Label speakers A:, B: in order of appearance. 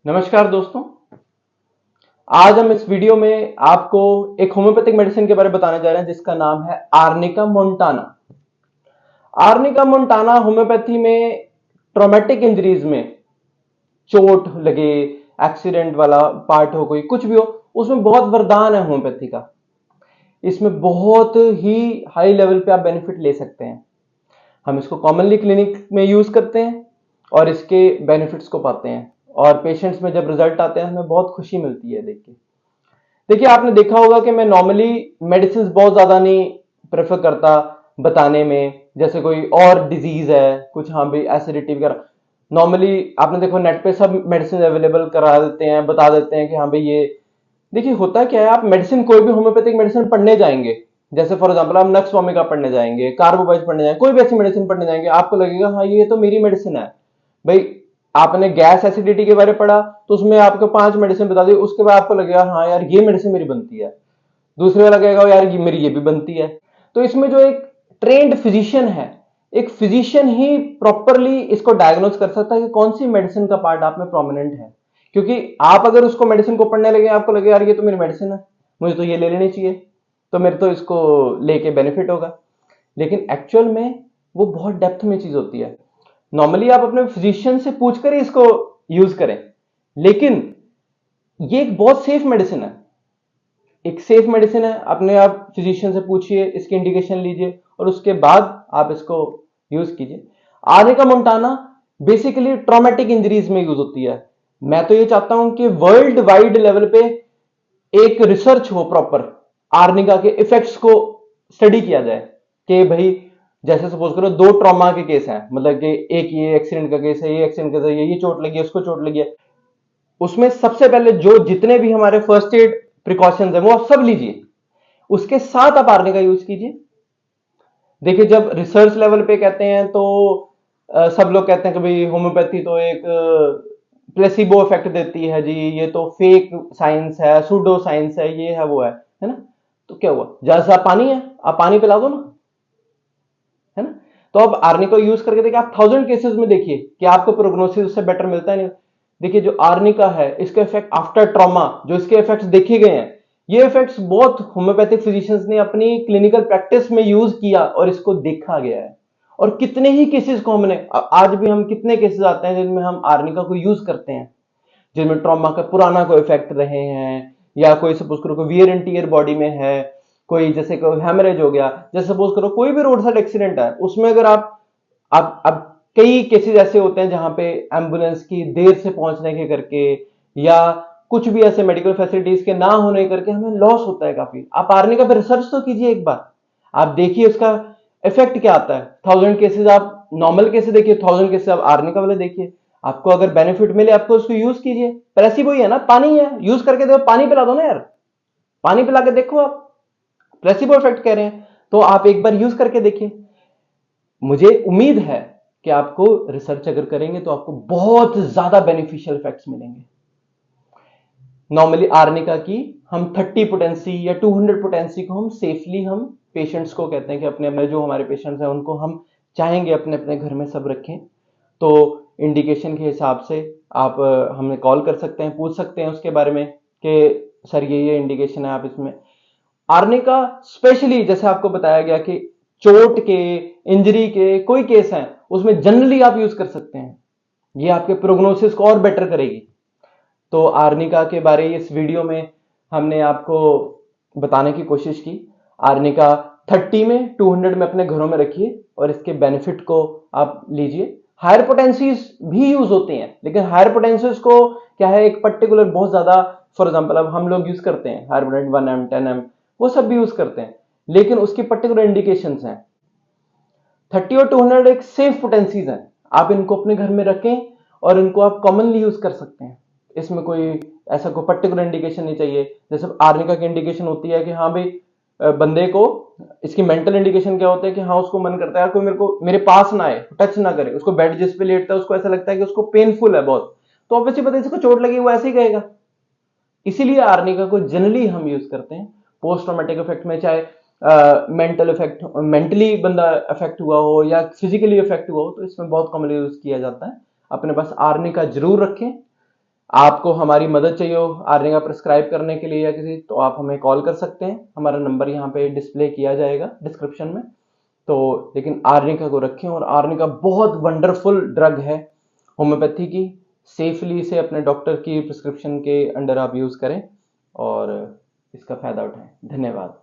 A: नमस्कार दोस्तों। आज हम इस वीडियो में आपको एक होम्योपैथिक मेडिसिन के बारे में बताने जा रहे हैं जिसका नाम है arnica Montana. Arnica Montana homeopathy में ट्रॉमेटिक इंजरीज में, चोट लगे, एक्सीडेंट वाला पार्ट हो, कोई कुछ भी हो, उसमें बहुत वरदान है होम्योपैथी का। इसमें बहुत ही हाई लेवल पे आप बेनिफिट ले सकते हैं। हम इसको कॉमनली क्लिनिक में यूज करते हैं और इसके बेनिफिट्स को पाते हैं, और पेशेंट्स में जब रिजल्ट आते हैं हमें बहुत खुशी मिलती है। देखिए आपने देखा होगा कि मैं नॉर्मली मेडिसिन बहुत ज्यादा नहीं प्रेफर करता बताने में। जैसे कोई और डिजीज है कुछ, हाँ भाई एसिडिटी वगैरह, नॉर्मली आपने देखो नेट पे सब मेडिसिन अवेलेबल करा देते हैं, बता देते हैं कि हाँ भाई ये। देखिए होता क्या है, आप मेडिसिन कोई भी होम्योपैथिक मेडिसिन पढ़ने जाएंगे, जैसे फॉर एग्जांपल आप नक्स वोमिका पढ़ने जाएंगे, कार्बोवाइज पढ़ने जाएंगे, कोई भी ऐसी मेडिसिन पढ़ने जाएंगे, आपको लगेगा हाँ ये तो मेरी मेडिसिन है भाई। आपने गैस एसिडिटी के बारे में पढ़ा तो उसमें आपको 5 मेडिसिन बता दी, उसके बाद आपको लगेगा हाँ यार ये मेडिसिन मेरी बनती है, दूसरे वाला लगेगा यार ये मेरी ये भी बनती है। तो इसमें जो एक ट्रेंड फिजिशियन है, एक फिजिशियन ही प्रॉपरली इसको डायग्नोज कर सकता है कि कौन सी मेडिसिन का पार्ट आप में प्रोमिनेंट है। क्योंकि आप अगर उसको मेडिसिन को पढ़ने लगे, आपको लगे यार ये तो मेरी मेडिसिन है, मुझे तो ये ले लेनी चाहिए, तो मेरे तो इसको लेके बेनिफिट होगा। लेकिन एक्चुअल में वो बहुत डेप्थ में चीज होती है। नॉर्मली आप अपने फिजिशियन से पूछकर ही इसको यूज करें, लेकिन ये एक बहुत सेफ मेडिसिन है। एक सेफ मेडिसिन है, अपने आप फिजिशियन से पूछिए, इसकी इंडिकेशन लीजिए और उसके बाद आप इसको यूज कीजिए। Arnica Montana basically traumatic injuries में यूज होती है। मैं तो ये चाहता हूं कि वर्ल्ड वाइड लेवल पे एक रिसर्च हो प्रॉपर, आर्निका के इफेक्ट्स को स्टडी किया जाए कि भाई जैसे सपोज करो 2 ट्रॉमा के केस हैं, मतलब कि एक ये एक्सीडेंट का केस है, ये एक्सीडेंट का केस है, ये चोट लगी है, उसको चोट लगी है, उसमें सबसे पहले जो जितने भी हमारे फर्स्ट एड प्रिकॉशंस है वो आप सब लीजिए, उसके साथ आप आर्निका यूज कीजिए। देखिए जब रिसर्च लेवल पे कहते हैं तो सब लोग कहते हैं कि भाई होम्योपैथी तो एक प्लेसिबो इफेक्ट देती है जी, ये तो फेक साइंस है, सूडो साइंस है, ये है वो है ना। तो क्या हुआ, जैसा पानी है, आप पानी पिला दो ना, है ना। तो अब आर्निका यूज करके देखिए, आप 1000 केसेस में देखिए कि आपको प्रोग्नोसिस उससे बेटर मिलता है नहीं। देखिए जो आर्निका है, इसके इफेक्ट आफ्टर ट्रॉमा, जो इसके इफेक्ट्स देखे गए हैं, ये इफेक्ट्स बहुत होम्योपैथिक फिजिशियंस ने अपनी क्लिनिकल प्रैक्टिस में यूज किया और इसको देखा गया है। और कितने ही केसेस को हमने, आज भी हम कितने केसेस आते हैं जिनमें हम आर्निका को यूज करते हैं, जिनमें ट्रॉमा का पुराना कोई इफेक्ट रहे हैं, या कोई सपोज करो कोई वियर एंड टियर बॉडी में है, कोई जैसे कोई हेमरेज हो गया, जैसे सपोज करो कोई भी रोड साइड एक्सीडेंट है, उसमें अगर आप अब कई केसेस ऐसे होते हैं जहां पे एम्बुलेंस की देर से पहुंचने के करके, या कुछ भी ऐसे मेडिकल फैसिलिटीज के ना होने करके हमें लॉस होता है काफी। आप आर्निका पे रिसर्च तो कीजिए एक बार, आप देखिए उसका इफेक्ट क्या आता है। 1000 केसेस आप नॉर्मल केसेस देखिए, 1000 केसेस आप आर्निका वाले देखिए, आपको अगर बेनिफिट मिले आपको उसको यूज कीजिए। प्लेसिबो ही है ना, पानी है, यूज करके देखो, पानी पिला दो ना यार, पानी पिला के देखो आप, प्लेसिबो इफेक्ट कह रहे हैं तो आप एक बार यूज करके देखिए। मुझे उम्मीद है कि आपको रिसर्च अगर करेंगे तो आपको बहुत ज्यादा बेनिफिशियल इफेक्ट्स मिलेंगे। नॉर्मली आर्निका की हम 30 पोटेंसी या 200 पोटेंसी को हम सेफली हम पेशेंट्स को कहते हैं कि अपने अपने जो हमारे पेशेंट्स हैं उनको हम चाहेंगे अपने अपने घर में सब रखें। तो इंडिकेशन के हिसाब से आप हमें कॉल कर सकते हैं, पूछ सकते हैं उसके बारे में कि सर ये इंडिकेशन है, आप इसमें आर्निका स्पेशली जैसे आपको बताया गया कि चोट के, इंजरी के कोई केस हैं उसमें जनरली आप यूज कर सकते हैं, ये आपके प्रोग्नोसिस को और बेटर करेगी। तो आर्निका के बारे इस वीडियो में हमने आपको बताने की कोशिश की। आर्निका 30 में 200 में अपने घरों में रखिए और इसके बेनिफिट को आप लीजिए। हायर पोटेंसीज भी यूज होते हैं, लेकिन हायर पोटेंसीज को क्या है, एक पर्टिकुलर बहुत ज्यादा, फॉर एग्जांपल अब हम लोग यूज करते हैं हायर पोटेंसी 1M 10M, वो सब भी यूज करते हैं, लेकिन उसकी पर्टिकुलर इंडिकेशंस हैं। 30 और 200 एक सेफ पोटेंसीज हैं, आप इनको अपने घर में रखें और इनको आप कॉमनली यूज कर सकते हैं। इसमें कोई ऐसा कोई पर्टिकुलर इंडिकेशन नहीं चाहिए। जैसे आर्निका की इंडिकेशन होती है कि हाँ भाई बंदे को, इसकी मेंटल इंडिकेशन क्या होता है कि हाँ उसको मन करता है यार कोई मेरे पास ना आए, टच ना करे, उसको बेड जिस पे लेटता है उसको ऐसा लगता है कि उसको पेनफुल है बहुत, तो ऑब्वियसली पता है इसको चोट लगी, वो ऐसे ही कहेगा। इसीलिए आर्निका को जनरली हम यूज करते हैं पोस्ट ट्रॉमेटिक इफेक्ट में, चाहे मेंटल इफेक्ट, मेंटली बंदा इफेक्ट हुआ हो या फिजिकली इफेक्ट हुआ हो, तो इसमें बहुत कॉमनली यूज किया जाता है। अपने पास आर्निका जरूर रखें। आपको हमारी मदद चाहिए हो आर्निका प्रिस्क्राइब करने के लिए या किसी, तो आप हमें कॉल कर सकते हैं। हमारा नंबर यहाँ पे डिस्प्ले किया जाएगा डिस्क्रिप्शन में। तो लेकिन आर्निका को रखें, और आर्निका बहुत वंडरफुल ड्रग है होम्योपैथी की। सेफली इसे अपने डॉक्टर की प्रिस्क्रिप्शन के अंडर आप यूज करें और इसका फायदा उठाएं। धन्यवाद।